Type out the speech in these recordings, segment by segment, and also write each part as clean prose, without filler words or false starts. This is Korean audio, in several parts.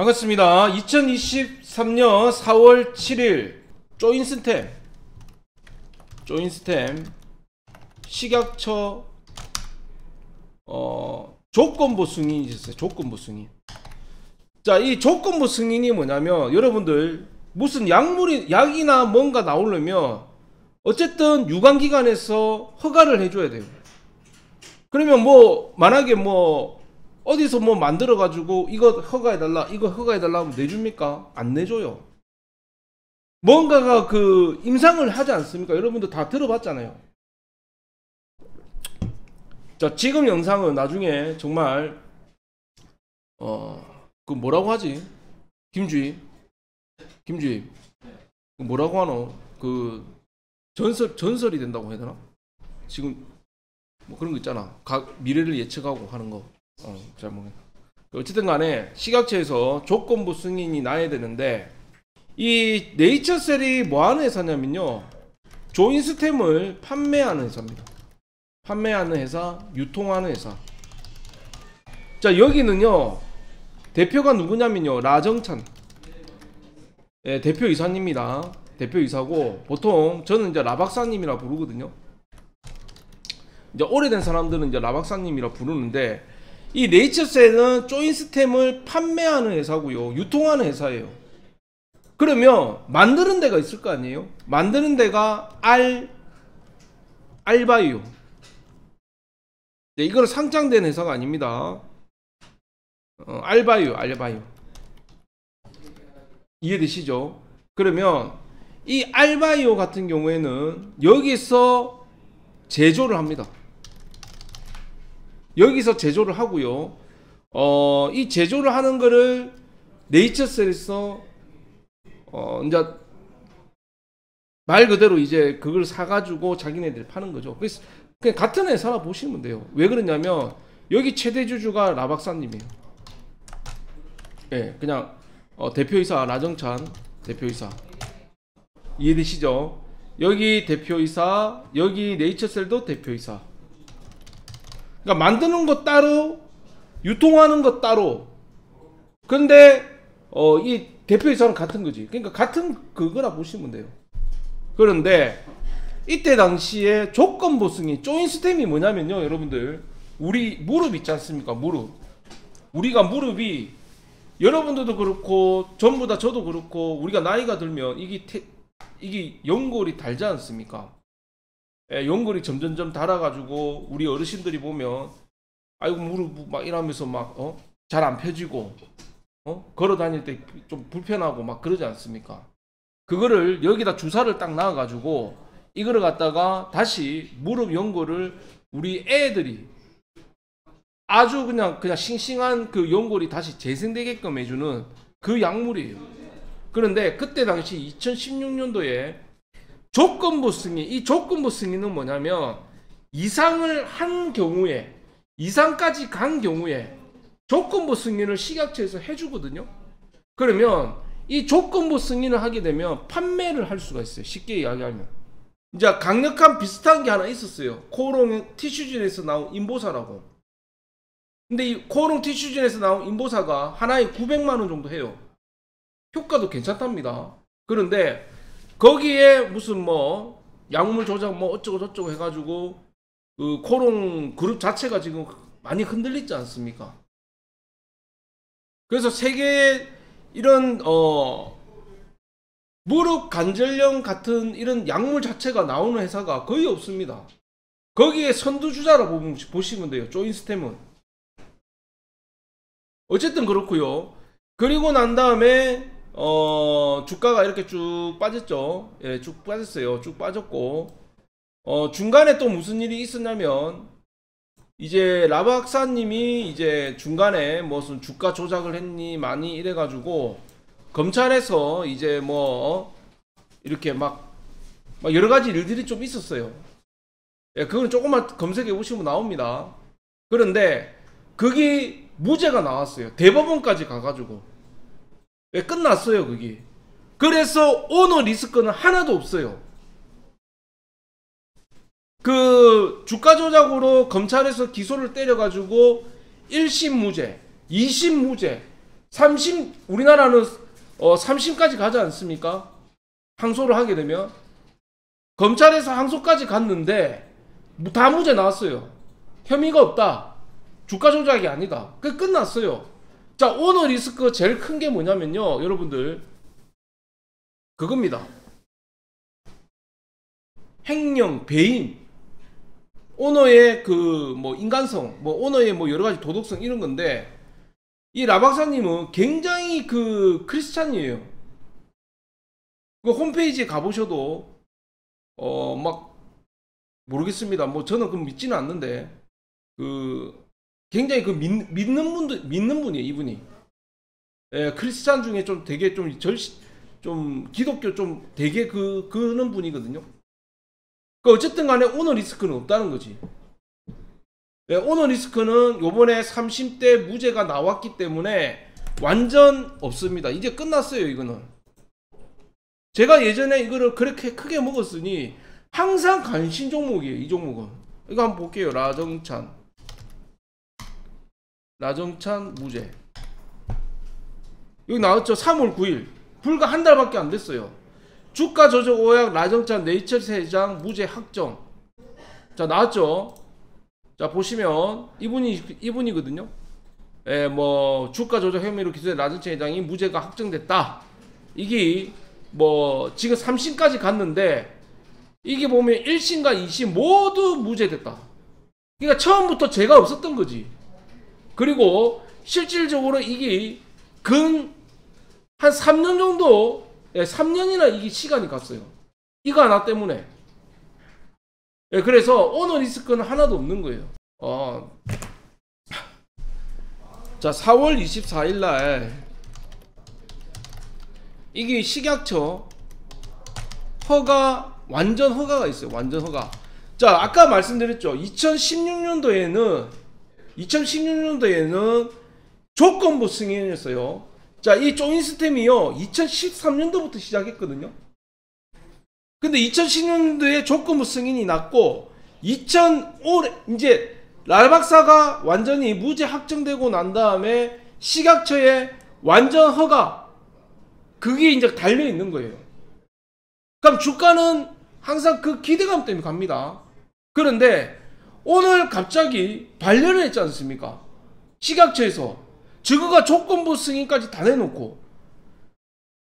반갑습니다. 2023년 4월 7일 조인스템 식약처 조건부 승인이 있었어요. 조건부 승인. 자, 이 조건부 승인이 뭐냐면 여러분들 무슨 약이나 뭔가 나오려면 어쨌든 유관기관에서 허가를 해줘야 돼요. 그러면 뭐 만약에 뭐 어디서 뭐 만들어 가지고 이거 허가해달라 이거 허가해달라 하면 내줍니까? 안 내줘요. 뭔가가 그 임상을 하지 않습니까? 여러분들 다 들어봤잖아요. 자, 지금 영상은 나중에 정말 그 뭐라고 하지? 김주희 그 뭐라고 하노? 그 전설이 된다고 해야 되나? 지금 뭐 그런 거 있잖아. 미래를 예측하고 하는 거. 잘 모르겠네. 어쨌든 간에 식약처에서 조건부 승인이 나야 되는데 이 네이처셀이 뭐 하는 회사냐면요, 조인스템을 판매하는 회사입니다. 판매하는 회사, 유통하는 회사. 자, 여기는요 대표가 누구냐면요 라정찬, 예, 대표이사입니다. 대표이사고 보통 저는 이제 라박사님이라 부르거든요. 이제 오래된 사람들은 이제 라박사님이라 부르는데 이 네이처셀은 조인스템을 판매하는 회사고요, 유통하는 회사예요. 그러면 만드는 데가 있을 거 아니에요? 만드는 데가 알바이오. 네, 이거는 상장된 회사가 아닙니다. 알바이오. 이해되시죠? 그러면 이 알바이오 같은 경우에는 여기서 제조를 합니다. 여기서 제조를 하고요. 이 제조를 하는 거를 네이처셀에서 이제 말 그대로 이제 그걸 사가지고 자기네들이 파는 거죠. 그래서 그냥 같은 회사라 보시면 돼요. 왜 그러냐면 여기 최대 주주가 라박사님이에요. 예, 그냥 대표이사 라정찬 대표이사. 이해되시죠? 여기 대표이사, 여기 네이처셀도 대표이사. 그러니까 만드는 거 따로, 유통하는 거 따로. 근데 이 대표이사는 같은 거지. 그러니까 같은 그거라 보시면 돼요. 그런데 이때 당시에 조건부 승인, 조인스템이 뭐냐면요, 여러분들 우리 무릎 있지 않습니까? 우리가 무릎이, 여러분들도 그렇고 전부 다 저도 그렇고 우리가 나이가 들면 이게 연골이 닳지 않습니까? 예, 연골이 점점점 닳아가지고 우리 어르신들이 보면 아이고 무릎 막 이러면서 막 잘 안 펴지고 걸어 다닐 때 좀 불편하고 막 그러지 않습니까? 그거를 여기다 주사를 딱 놔가지고 이거를 갖다가 다시 무릎 연골을 우리 애들이 아주 그냥 싱싱한 그 연골이 다시 재생되게끔 해주는 그 약물이에요. 그런데 그때 당시 2016년도에 조건부 승인, 이 조건부 승인은 뭐냐면 이상을 한 경우에, 이상까지 간 경우에 조건부 승인을 식약처에서 해주거든요. 그러면 이 조건부 승인을 하게 되면 판매를 할 수가 있어요. 쉽게 이야기하면 이제 강력한 비슷한 게 하나 있었어요. 코오롱 티슈진에서 나온 인보사라고. 근데 이 코오롱 티슈진에서 나온 인보사가 하나에 900만원 정도 해요. 효과도 괜찮답니다. 그런데 거기에 무슨 뭐 약물 조작 뭐 어쩌고 저쩌고 해가지고 그 코오롱 그룹 자체가 지금 많이 흔들리지 않습니까? 그래서 세계에 이런 무릎 관절염 같은 이런 약물 자체가 나오는 회사가 거의 없습니다. 거기에 선두주자라 보시면 돼요, 조인스템은. 어쨌든 그렇고요. 그리고 난 다음에 주가가 이렇게 쭉 빠졌죠. 예, 쭉 빠졌어요. 쭉 빠졌고 중간에 또 무슨 일이 있었냐면 이제 라박사님이 이제 중간에 무슨 주가 조작을 했니 많이 이래가지고 검찰에서 이제 뭐 이렇게 막 여러 가지 일들이 좀 있었어요. 예, 그건 조금만 검색해 보시면 나옵니다. 그런데 그게 무죄가 나왔어요. 대법원까지 가가지고. 예, 끝났어요, 그게. 그래서 오너 리스크는 하나도 없어요. 그 주가 조작으로 검찰에서 기소를 때려가지고 1심 무죄, 2심 무죄, 3심, 우리나라는 3심까지 가지 않습니까? 항소를 하게 되면. 검찰에서 항소까지 갔는데 다 무죄 나왔어요. 혐의가 없다. 주가 조작이 아니다. 그 끝났어요. 자, 오너 리스크 제일 큰 게 뭐냐면요, 여러분들, 그겁니다. 횡령, 배임, 오너의 그 뭐 인간성, 뭐 오너의 뭐 여러 가지 도덕성 이런 건데, 이 라박사님은 굉장히 그 크리스찬이에요. 그 홈페이지에 가보셔도 막 모르겠습니다. 뭐 저는 그 믿지는 않는데 그 굉장히 그 믿는 분이에요, 이분이. 예, 크리스찬 중에 좀 되게 좀 기독교 좀 되게 그런 분이거든요. 그 어쨌든 간에 오너 리스크는 없다는 거지. 예, 오너 리스크는 요번에 3심 때 무죄가 나왔기 때문에 완전 없습니다. 이제 끝났어요, 이거는. 제가 예전에 이거를 그렇게 크게 먹었으니 항상 관심 종목이에요, 이 종목은. 이거 한번 볼게요. 라정찬 무죄. 여기 나왔죠. 3월 9일. 불과 한 달밖에 안 됐어요. 주가 조작 오약 라정찬 네이처스 회장 무죄 확정. 자, 나왔죠. 자, 보시면 이분이거든요. 예, 뭐 주가 조작 혐의로 기소된 라정찬 회장이 무죄가 확정됐다. 이게 뭐 지금 3심까지 갔는데 이게 보면 1심과 2심 모두 무죄됐다. 그러니까 처음부터 죄가 없었던 거지. 그리고 실질적으로 이게 한 3년 정도, 3년이나 이게 시간이 갔어요. 이거 하나 때문에. 그래서 오너 리스크는 하나도 없는 거예요. 자, 4월 24일 날 이게 식약처 완전 허가가 있어요. 완전 허가. 자, 아까 말씀드렸죠. 2016년도에는 조건부 승인이었어요. 자, 이 조인스템이요 2013년도부터 시작했거든요. 근데 2016년도에 조건부 승인이 났고 이제 라박사가 완전히 무죄 확정되고 난 다음에 식약처에 완전 허가, 그게 이제 달려 있는 거예요. 그럼 주가는 항상 그 기대감 때문에 갑니다. 그런데 오늘 갑자기 반려를 했지 않습니까? 식약처에서 저거가 조건부 승인까지 다 내놓고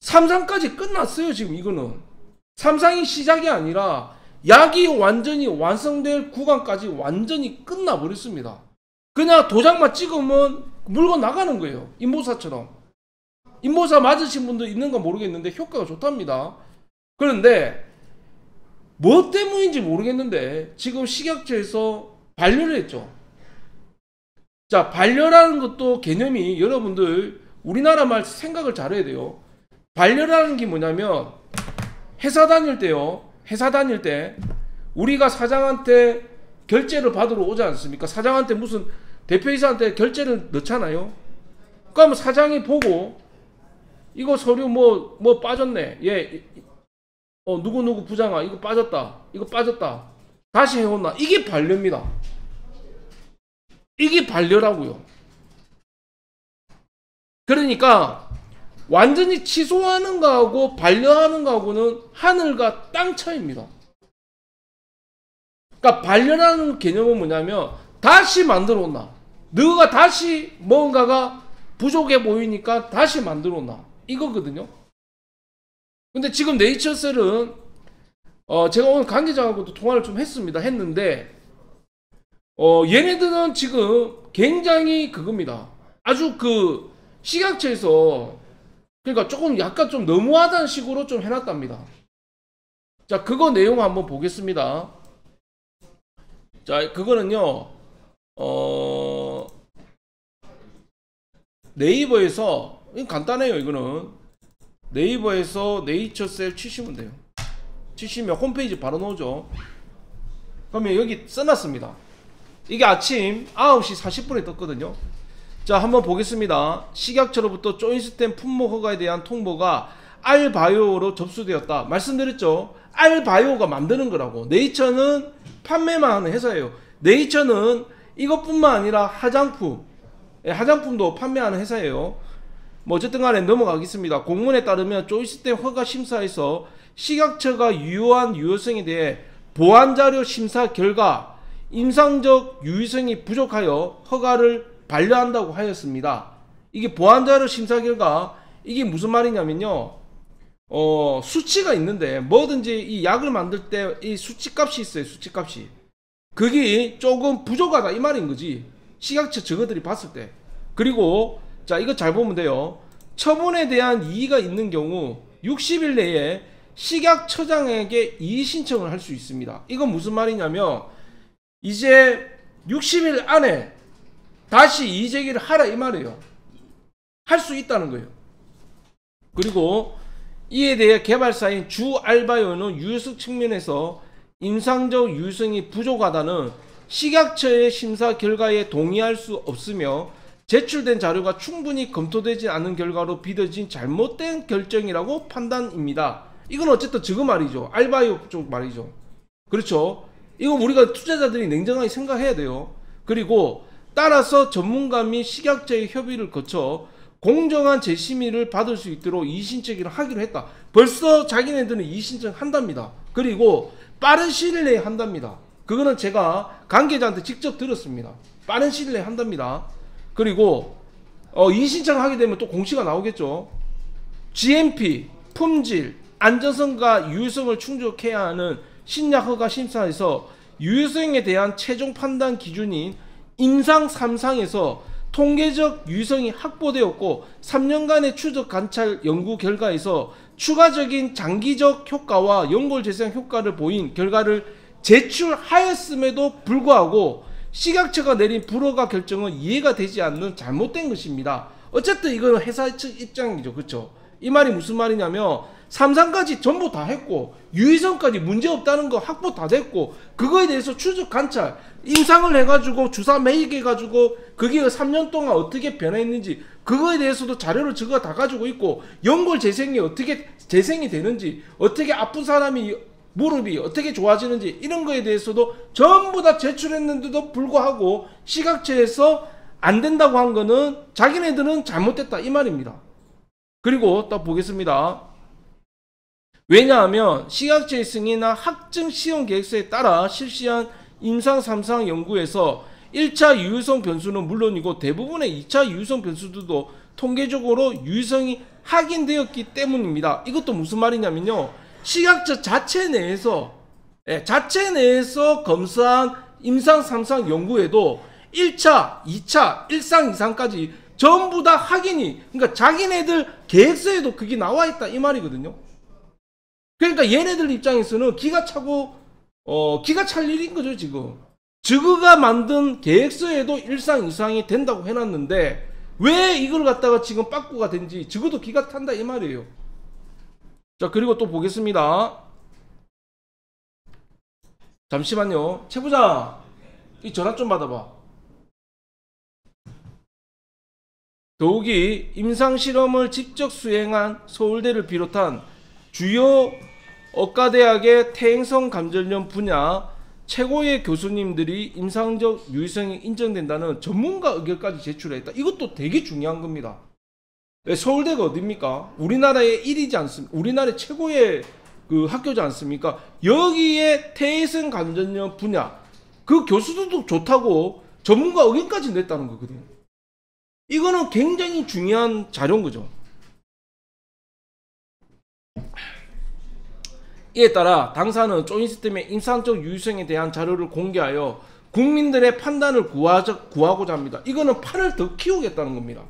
3상까지 끝났어요. 지금 이거는 3상이 시작이 아니라 약이 완전히 완성될 구간까지 완전히 끝나버렸습니다. 그냥 도장만 찍으면 물건 나가는 거예요. 인보사처럼. 인보사 맞으신 분도 있는가 모르겠는데 효과가 좋답니다. 그런데 뭐 때문인지 모르겠는데 지금 식약처에서 반려를 했죠. 자, 반려라는 것도 개념이 여러분들 우리나라 말 생각을 잘해야 돼요. 반려라는 게 뭐냐면 회사 다닐 때 우리가 사장한테 결제를 받으러 오지 않습니까? 사장한테 무슨 대표이사한테 결제를 넣잖아요. 그러면 사장이 보고 이거 서류 뭐 빠졌네. 누구 부장아 이거 빠졌다. 다시 해온나. 이게 반려입니다. 이게 반려라고요. 그러니까 완전히 취소하는 거하고 반려하는 거하고는 하늘과 땅 차이입니다. 그러니까 반려라는 개념은 뭐냐면 다시 만들어 온나. 너가 다시 뭔가가 부족해 보이니까 다시 만들어 온나. 이거거든요. 근데 지금 네이처셀은 제가 오늘 관계자하고도 통화를 좀 했는데 얘네들은 지금 굉장히 그겁니다. 아주 그 식약처에서 그러니까 조금 약간 좀 너무하다는 식으로 좀 해놨답니다. 자, 그거 내용 한번 보겠습니다. 자, 그거는요 네이버에서 간단해요. 이거는 네이버에서 네이처셀 치시면 돼요. 치시면 홈페이지 바로 나오죠. 그러면 여기 써놨습니다. 이게 아침 9시 40분에 떴거든요. 자, 한번 보겠습니다. 식약처로부터 조인스템 품목 허가에 대한 통보가 알바이오로 접수되었다. 말씀드렸죠. 알바이오가 만드는 거라고. 네이처는 판매만 하는 회사예요. 네이처는 이것뿐만 아니라 화장품도 판매하는 회사예요. 뭐 어쨌든 간에 넘어가겠습니다. 공문에 따르면 조이스템 허가 심사에서 식약처가 유효한 유효성에 대해 보안자료 심사 결과 임상적 유효성이 부족하여 허가를 반려한다고 하였습니다. 이게 보안자료 심사 결과, 이게 무슨 말이냐면요, 수치가 있는데 뭐든지 이 약을 만들 때 이 수치값이 있어요. 수치값이 그게 조금 부족하다 이 말인 거지, 식약처 저거들이 봤을 때. 그리고 자, 이거 잘 보면 돼요. 처분에 대한 이의가 있는 경우 60일 내에 식약처장에게 이의 신청을 할 수 있습니다. 이건 무슨 말이냐면 이제 60일 안에 다시 이의 제기를 하라 이 말이에요. 할 수 있다는 거예요. 그리고 이에 대해 개발사인 주알바이오는 유효성 측면에서 임상적 유효성이 부족하다는 식약처의 심사 결과에 동의할 수 없으며 제출된 자료가 충분히 검토되지 않은 결과로 빚어진 잘못된 결정이라고 판단입니다. 이건 어쨌든 저거 말이죠. 알바이오 쪽 말이죠. 그렇죠. 이거 우리가 투자자들이 냉정하게 생각해야 돼요. 그리고 따라서 전문가 및 식약처의 협의를 거쳐 공정한 재심의를 받을 수 있도록 이의신청을 하기로 했다. 벌써 자기네들은 이의신청 한답니다. 그리고 빠른 시일 내에 한답니다. 그거는 제가 관계자한테 직접 들었습니다. 빠른 시일 내에 한답니다. 그리고 이의신청을 하게 되면 또 공시가 나오겠죠. GMP, 품질, 안전성과 유효성을 충족해야 하는 신약허가 심사에서 유효성에 대한 최종 판단 기준인 임상 3상에서 통계적 유효성이 확보되었고 3년간의 추적 관찰 연구 결과에서 추가적인 장기적 효과와 연골 재생 효과를 보인 결과를 제출하였음에도 불구하고 식약처가 내린 불허가 결정은 이해가 되지 않는 잘못된 것입니다. 어쨌든 이거는 회사 측 입장이죠. 그렇죠? 이 말이 무슨 말이냐면 3상까지 전부 다 했고 유의성까지 문제없다는 거 확보 다 됐고 그거에 대해서 추적 관찰 임상을 해가지고 주사 매입해가지고 그게 3년 동안 어떻게 변화했는지 그거에 대해서도 자료를 저거 다 가지고 있고 연골 재생이 어떻게 재생이 되는지 어떻게 아픈 사람이 무릎이 어떻게 좋아지는지 이런 거에 대해서도 전부 다 제출했는데도 불구하고 식약처에서 안 된다고 한 거는 자기네들은 잘못됐다 이 말입니다. 그리고 또 보겠습니다. 왜냐하면 식약처의 승인이나 학증 시험 계획서에 따라 실시한 임상 3상 연구에서 1차 유효성 변수는 물론이고 대부분의 2차 유효성 변수들도 통계적으로 유효성이 확인되었기 때문입니다. 이것도 무슨 말이냐면요. 식약처 자체 내에서 검사한 임상 3상 연구에도 1차, 2차, 1상, 2상까지 전부 다 확인이, 그러니까 자기네들 계획서에도 그게 나와 있다 이 말이거든요. 그러니까 얘네들 입장에서는 기가 차고 기가 찰 일인 거죠 지금. 저거가 만든 계획서에도 1상 2상이 된다고 해놨는데 왜 이걸 갖다가 지금 빠꾸가 된지 적어도 기가 탄다 이 말이에요. 자, 그리고 또 보겠습니다. 잠시만요. 최 부장 이 전화 좀 받아봐. 더욱이 임상실험을 직접 수행한 서울대를 비롯한 주요 의과대학의 태행성 감전염 분야 최고의 교수님들이 임상적 유효성이 인정된다는 전문가 의견까지 제출했다. 이것도 되게 중요한 겁니다. 서울대가 어딥니까? 우리나라의 1위지 않습니까? 우리나라의 최고의 그 학교지 않습니까? 여기에 태행성 감전염 분야 그 교수들도 좋다고 전문가 의견까지 냈다는 거거든요. 이거는 굉장히 중요한 자료인 거죠. 이에 따라 당사는 조인시스템의 임상적 유효성에 대한 자료를 공개하여 국민들의 판단을 구하고자 합니다. 이거는 판을 더 키우겠다는 겁니다.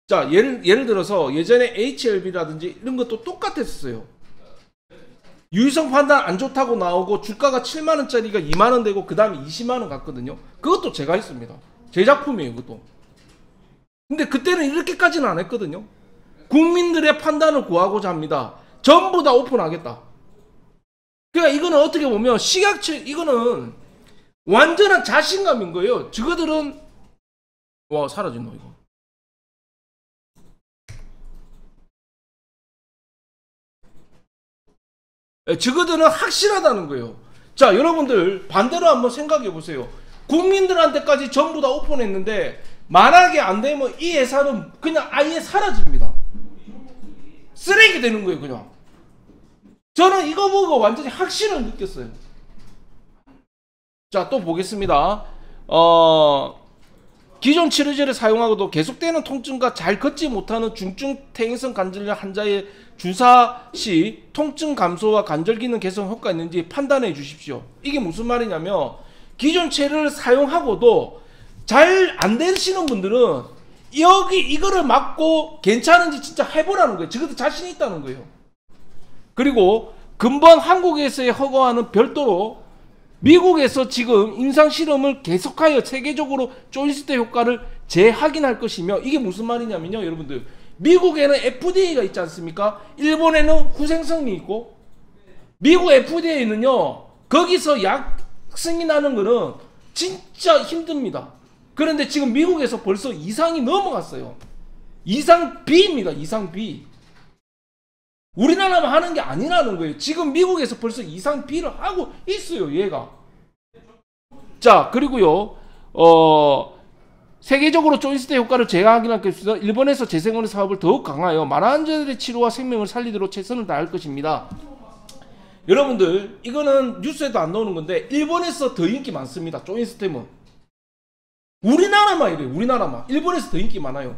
자, 예를 들어서 예전에 HLB라든지 이런 것도 똑같았어요. 유효성 판단 안 좋다고 나오고 주가가 7만원짜리가 2만원 되고 그 다음에 20만원 갔거든요. 그것도 제가 했습니다. 제 작품이에요 그것도. 근데 그때는 이렇게까지는 안 했거든요. 국민들의 판단을 구하고자 합니다. 전부 다 오픈하겠다. 그러니까 이거는 어떻게 보면 식약처 이거는 완전한 자신감인 거예요. 저거들은 와 사라졌노 이거. 저거들은 확실하다는 거예요. 자, 여러분들 반대로 한번 생각해 보세요. 국민들한테까지 전부 다 오픈했는데 만약에 안 되면 이 회사는 그냥 아예 사라집니다. 쓰레기 되는 거예요, 그냥. 저는 이거 보고 완전히 확신을 느꼈어요. 자, 또 보겠습니다. 기존 치료제를 사용하고도 계속되는 통증과 잘 걷지 못하는 중증 퇴행성 관절염 환자의 주사 시 통증 감소와 관절 기능 개선 효과가 있는지 판단해 주십시오. 이게 무슨 말이냐면 기존 치료를 사용하고도 잘 안 되시는 분들은 여기 이거를 맞고 괜찮은지 진짜 해보라는 거예요. 저것도 자신이 있다는 거예요. 그리고 근본 한국에서의 허가와는 별도로 미국에서 지금 임상 실험을 계속하여 세계적으로 조인트 효과를 재확인할 것이며, 이게 무슨 말이냐면요, 여러분들, 미국에는 FDA가 있지 않습니까? 일본에는 후생성이 있고, 미국 FDA는요 거기서 약 승인하는 거는 진짜 힘듭니다. 그런데 지금 미국에서 벌써 이상이 넘어갔어요. 이상 B입니다. 이상 B. 우리나라만 하는 게 아니라는 거예요. 지금 미국에서 벌써 이상 B를 하고 있어요, 얘가. 자, 그리고요, 세계적으로 조인트 효과를 재확인할 것입니다. 일본에서 재생원의 사업을 더욱 강화하여 많은 환자들의 치료와 생명을 살리도록 최선을 다할 것입니다. 여러분들, 이거는 뉴스에도 안 나오는 건데 일본에서 더 인기 많습니다. 조인트. 우리나라만 이래요. 우리나라만. 일본에서 더 인기 많아요.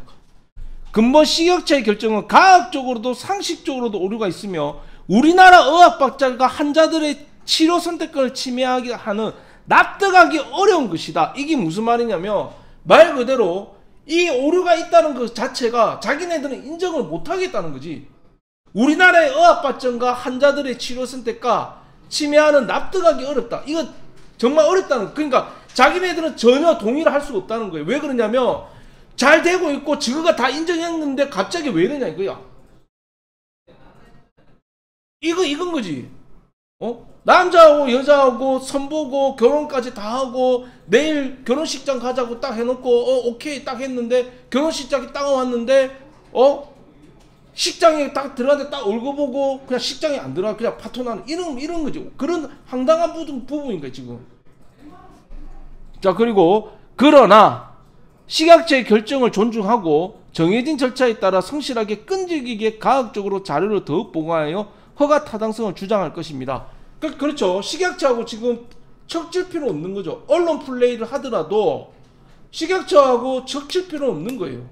근본 식약처의 결정은 과학적으로도 상식적으로도 오류가 있으며 우리나라 의학박자가 환자들의 치료 선택권을 침해하게 하는, 납득하기 어려운 것이다. 이게 무슨 말이냐면 말 그대로 이 오류가 있다는 것 자체가 자기네들은 인정을 못하겠다는 거지. 우리나라의 의학발전과 환자들의 치료 선택과 침해하는, 납득하기 어렵다. 이거 정말 어렵다는, 그러니까 자기네들은 전혀 동의를 할 수가 없다는 거예요. 왜 그러냐면 잘 되고 있고 저거가 다 인정했는데 갑자기 왜 이러냐 이거야. 이건 거지. 남자하고 여자하고 선보고 결혼까지 다 하고 내일 결혼식장 가자고 딱 해놓고 오케이 딱 했는데 결혼식장이 딱 왔는데 식장에 딱 들어가는데 딱 얼굴 보고 그냥 식장에 안 들어가 그냥 파토나는 이런 거지. 그런 황당한 부분인 거야 지금. 자, 그리고 그러나 식약처의 결정을 존중하고 정해진 절차에 따라 성실하게 끈질기게 과학적으로 자료를 더욱 보강하여 허가 타당성을 주장할 것입니다. 그렇죠. 식약처하고 지금 척질 필요 없는 거죠. 언론 플레이를 하더라도 식약처하고 척질 필요 없는 거예요.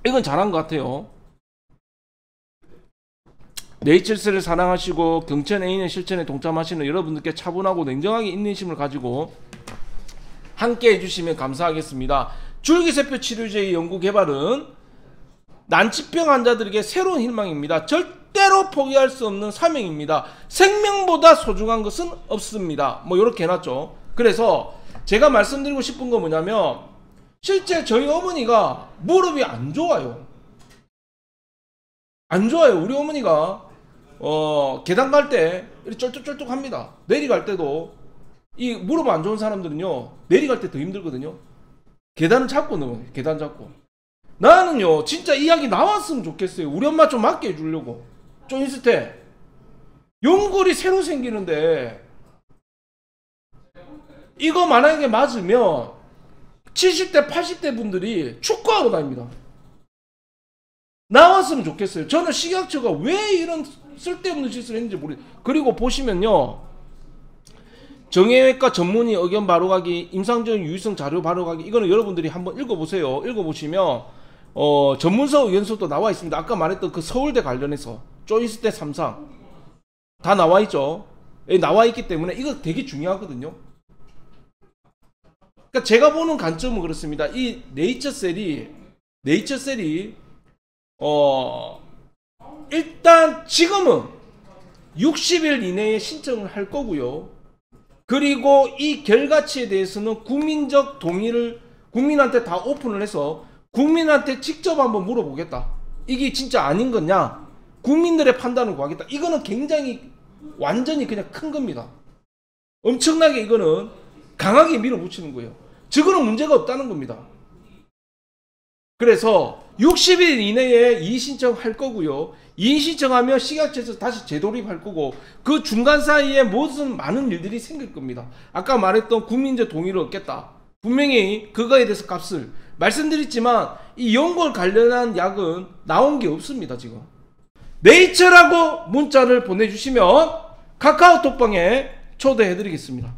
이건 잘한 것 같아요. 네이처셀을 사랑하시고 경천 A의 실천에 동참하시는 여러분들께 차분하고 냉정하게 인내심을 가지고 함께 해주시면 감사하겠습니다. 줄기세포 치료제의 연구 개발은 난치병 환자들에게 새로운 희망입니다. 절대로 포기할 수 없는 사명입니다. 생명보다 소중한 것은 없습니다. 뭐 이렇게 해놨죠. 그래서 제가 말씀드리고 싶은 건 뭐냐면 실제 저희 어머니가 무릎이 안 좋아요. 안 좋아요. 우리 어머니가 계단 갈 때 쩔뚝쩔뚝 합니다. 내려갈 때도 이 무릎 안 좋은 사람들은요 내려갈 때 더 힘들거든요. 계단을 잡고 넘어요. 계단 잡고. 나는요 진짜 이 약이 나왔으면 좋겠어요. 우리 엄마 좀 맞게 해주려고. 조인스테 연골이 새로 생기는데 이거 만약에 맞으면 70대 80대 분들이 축구하러 다닙니다. 나왔으면 좋겠어요. 저는 식약처가 왜 이런 쓸데없는 짓을 했는지 모르겠어요. 그리고 보시면요 정형외과 전문의 의견 바로가기, 임상적인 유의성 자료 바로가기, 이거는 여러분들이 한번 읽어보세요. 읽어보시면 전문서 의견서도 나와 있습니다. 아까 말했던 그 서울대 관련해서 조인스테 3상 다 나와 있죠. 나와 있기 때문에 이거 되게 중요하거든요. 그러니까 제가 보는 관점은 그렇습니다. 이 네이처셀이 일단 지금은 60일 이내에 신청을 할 거고요. 그리고 이 결과치에 대해서는 국민적 동의를 국민한테 다 오픈을 해서 국민한테 직접 한번 물어보겠다. 이게 진짜 아닌 거냐? 국민들의 판단을 구하겠다. 이거는 굉장히 완전히 그냥 큰 겁니다. 엄청나게 이거는 강하게 밀어붙이는 거예요. 저거는 문제가 없다는 겁니다. 그래서 60일 이내에 이의 신청할 거고요. 이의 신청하면 식약처에서 다시 재도입할 거고 그 중간 사이에 무슨 많은 일들이 생길 겁니다. 아까 말했던 국민적 동의를 얻겠다. 분명히 그거에 대해서 값을 말씀드렸지만 이 연골 관련한 약은 나온 게 없습니다. 지금 네이처라고 문자를 보내주시면 카카오톡방에 초대해 드리겠습니다.